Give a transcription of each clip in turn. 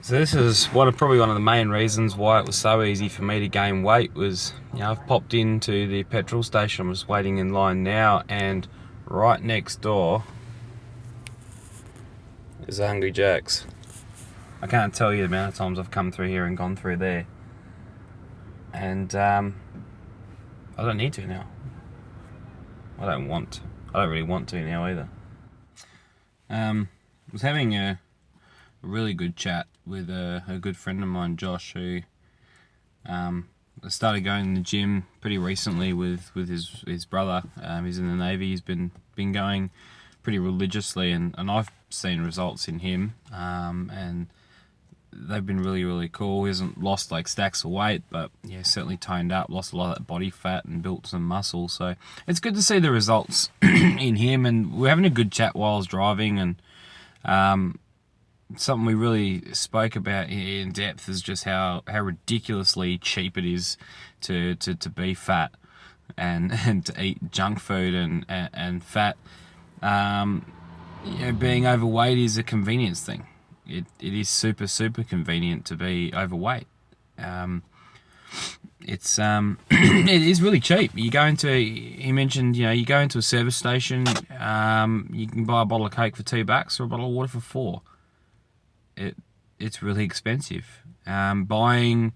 So this is probably one of the main reasons why it was so easy for me to gain weight was, I've popped into the petrol station. I'm just waiting in line now, and right next door is a Hungry Jack's. I can't tell you the amount of times I've come through here and gone through there. And I don't need to now. I don't really want to now either. I was having a really good chat with a good friend of mine, Josh, who started going to the gym pretty recently with his brother. He's in the Navy. He's been going pretty religiously, and I've seen results in him, and they've been really, really cool. He hasn't lost like stacks of weight, but certainly toned up, lost a lot of that body fat and built some muscle. So it's good to see the results in him, and we're having a good chat while I was driving, and something we really spoke about in depth is just how ridiculously cheap it is to be fat and to eat junk food and fat. Being overweight is a convenience thing. It is super, super convenient to be overweight. It's it is really cheap. He mentioned, you go into a service station, you can buy a bottle of Coke for $2 or a bottle of water for $4. It's really expensive. Buying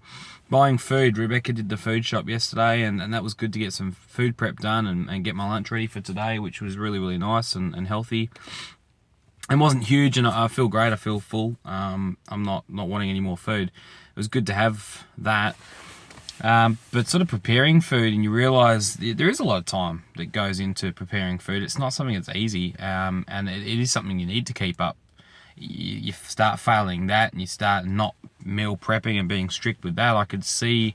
food. Rebecca did the food shop yesterday, and that was good to get some food prep done and get my lunch ready for today, which was really, really nice and healthy. It wasn't huge, and I feel great. I feel full. I'm not wanting any more food. It was good to have that. But sort of preparing food, and you realise there is a lot of time that goes into preparing food. It's not something that's easy, and it is something you need to keep up. You start failing that, and you start not meal prepping and being strict with that. I could see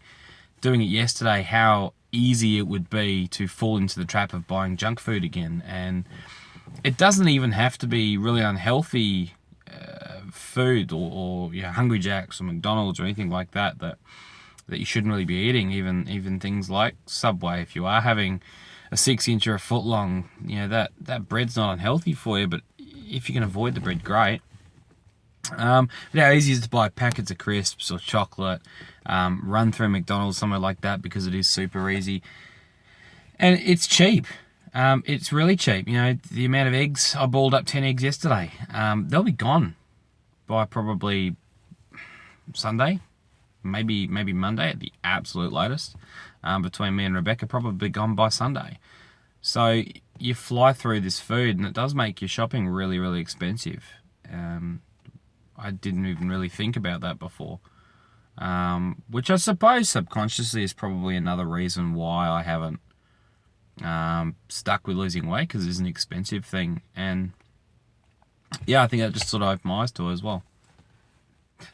doing it yesterday how easy it would be to fall into the trap of buying junk food again. And it doesn't even have to be really unhealthy food or Hungry Jack's or McDonald's or anything like that you shouldn't really be eating. Even things like Subway, if you are having a 6-inch or a foot long, that bread's not unhealthy for you, but if you can avoid the bread, great. But how easy is it to buy packets of crisps or chocolate, run through McDonald's, somewhere like that, because it is super easy. And it's cheap. It's really cheap. The amount of eggs, I balled up 10 eggs yesterday. They'll be gone by probably Sunday, maybe Monday at the absolute latest. Between me and Rebecca, probably gone by Sunday. So you fly through this food, and it does make your shopping really, really expensive. I didn't even really think about that before, which I suppose subconsciously is probably another reason why I haven't stuck with losing weight, because it's an expensive thing. And I think that just sort of opened my eyes to it as well.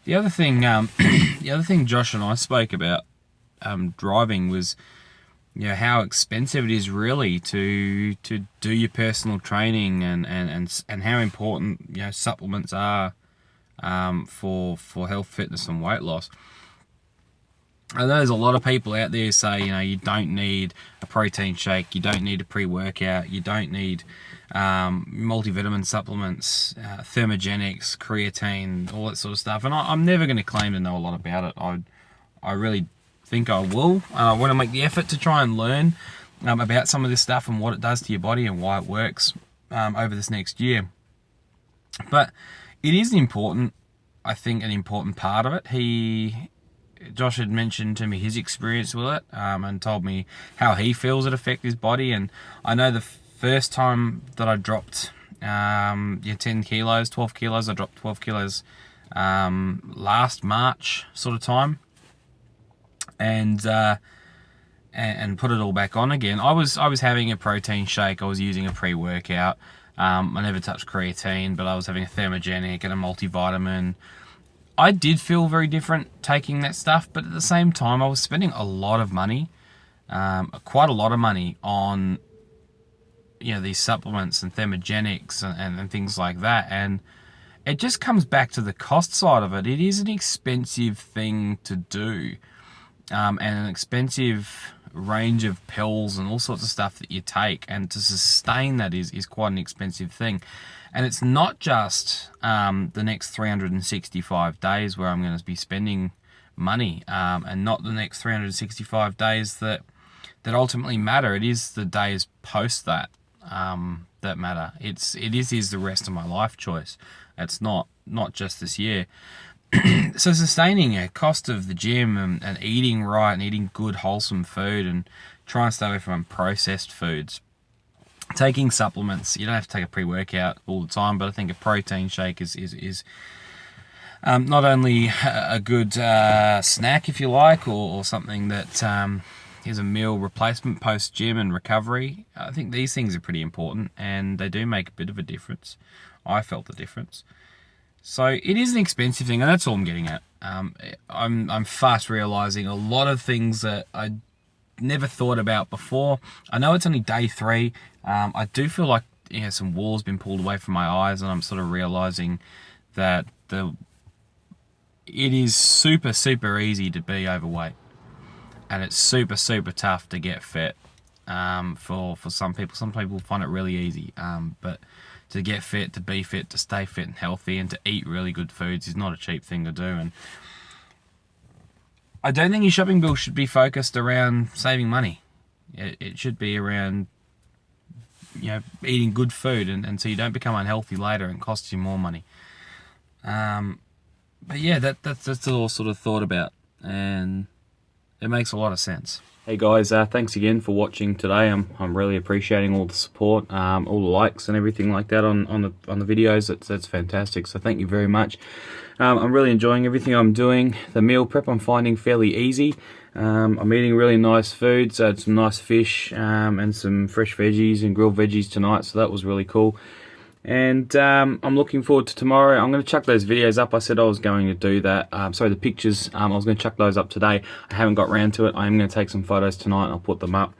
The other thing, Josh and I spoke about driving was, how expensive it is really to do your personal training, and how important supplements are for health, fitness, and weight loss. I know there's a lot of people out there say, you don't need a protein shake, you don't need a pre-workout, you don't need multivitamin supplements, thermogenics, creatine, all that sort of stuff. And I'm never going to claim to know a lot about it. I really think I will. I want to make the effort to try and learn about some of this stuff and what it does to your body and why it works over this next year. But it is important, I think, an important part of it. Josh had mentioned to me his experience with it, and told me how he feels it affects his body. And I know the first time that I dropped 10 kilos, 12 kilos, I dropped 12 kilos last March sort of time, and put it all back on again. I was having a protein shake, I was using a pre-workout, I never touched creatine, but I was having a thermogenic and a multivitamin. I did feel very different taking that stuff, but at the same time, I was spending a lot of money, quite a lot of money on, these supplements and thermogenics and things like that. And it just comes back to the cost side of it. It is an expensive thing to do, and an expensive range of pills and all sorts of stuff that you take, and to sustain that is quite an expensive thing. And it's not just the next 365 days where I'm going to be spending money, and not the next 365 days that ultimately matter. It is the days post that that matter. It is the rest of my life choice. It's not just this year. So sustaining a cost of the gym and eating right and eating good wholesome food and trying to stay away from processed foods. Taking supplements. You don't have to take a pre-workout all the time, but I think a protein shake is not only a good snack, if you like, or something that is a meal replacement post-gym and recovery. I think these things are pretty important, and they do make a bit of a difference. I felt the difference. So it is an expensive thing, and that's all I'm getting at. I'm fast realising a lot of things that I never thought about before. I know it's only day 3. I do feel like some wool's been pulled away from my eyes, and I'm sort of realising that it is super, super easy to be overweight. And it's super, super tough to get fit for some people. Some people find it really easy. But to get fit, to be fit, to stay fit and healthy, and to eat really good foods is not a cheap thing to do. And I don't think your shopping bill should be focused around saving money. It should be around eating good food, and so you don't become unhealthy later and costs you more money. But yeah, that's all sort of thought about, and it makes a lot of sense. Hey guys, thanks again for watching today. I'm really appreciating all the support, all the likes and everything like that on the videos. That's fantastic. So thank you very much. I'm really enjoying everything I'm doing. The meal prep I'm finding fairly easy. I'm eating really nice foods, some nice fish and some fresh veggies and grilled veggies tonight. So that was really cool. And I'm looking forward to tomorrow. I'm going to chuck those videos up. I said I was going to do that. Sorry, the pictures. I was going to chuck those up today. I haven't got round to it. I am going to take some photos tonight and I'll put them up.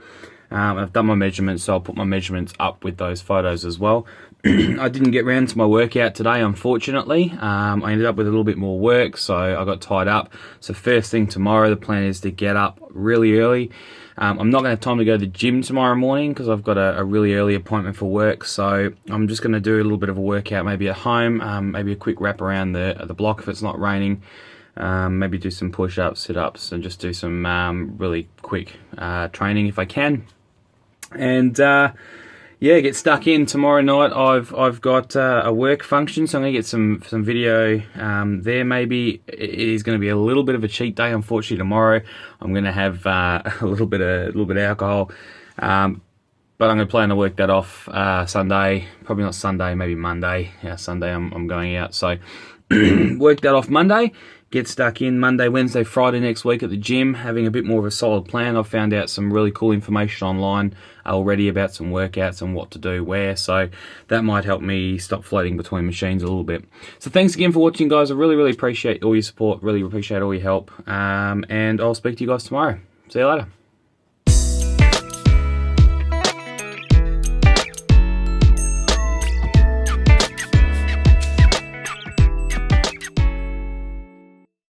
I've done my measurements, so I'll put my measurements up with those photos as well. I didn't get round to my workout today, unfortunately. I ended up with a little bit more work, so I got tied up. So first thing tomorrow, the plan is to get up really early. I'm not going to have time to go to the gym tomorrow morning because I've got a really early appointment for work. So I'm just going to do a little bit of a workout, maybe at home, maybe a quick wrap around the block if it's not raining. Maybe do some push-ups, sit-ups, and just do some really quick training if I can. And yeah, get stuck in tomorrow night. I've got a work function, so I'm gonna get some video there. Maybe it is going to be a little bit of a cheat day. Unfortunately, tomorrow I'm going to have a little bit of alcohol, but I'm going to plan to work that off Sunday. Probably not Sunday, maybe Monday. Yeah, Sunday I'm going out, so work that off Monday. Get stuck in Monday, Wednesday, Friday next week at the gym, having a bit more of a solid plan. I've found out some really cool information online already about some workouts and what to do where, so that might help me stop floating between machines a little bit. So thanks again for watching, guys. I really, really appreciate all your support, really appreciate all your help, and I'll speak to you guys tomorrow. See you later.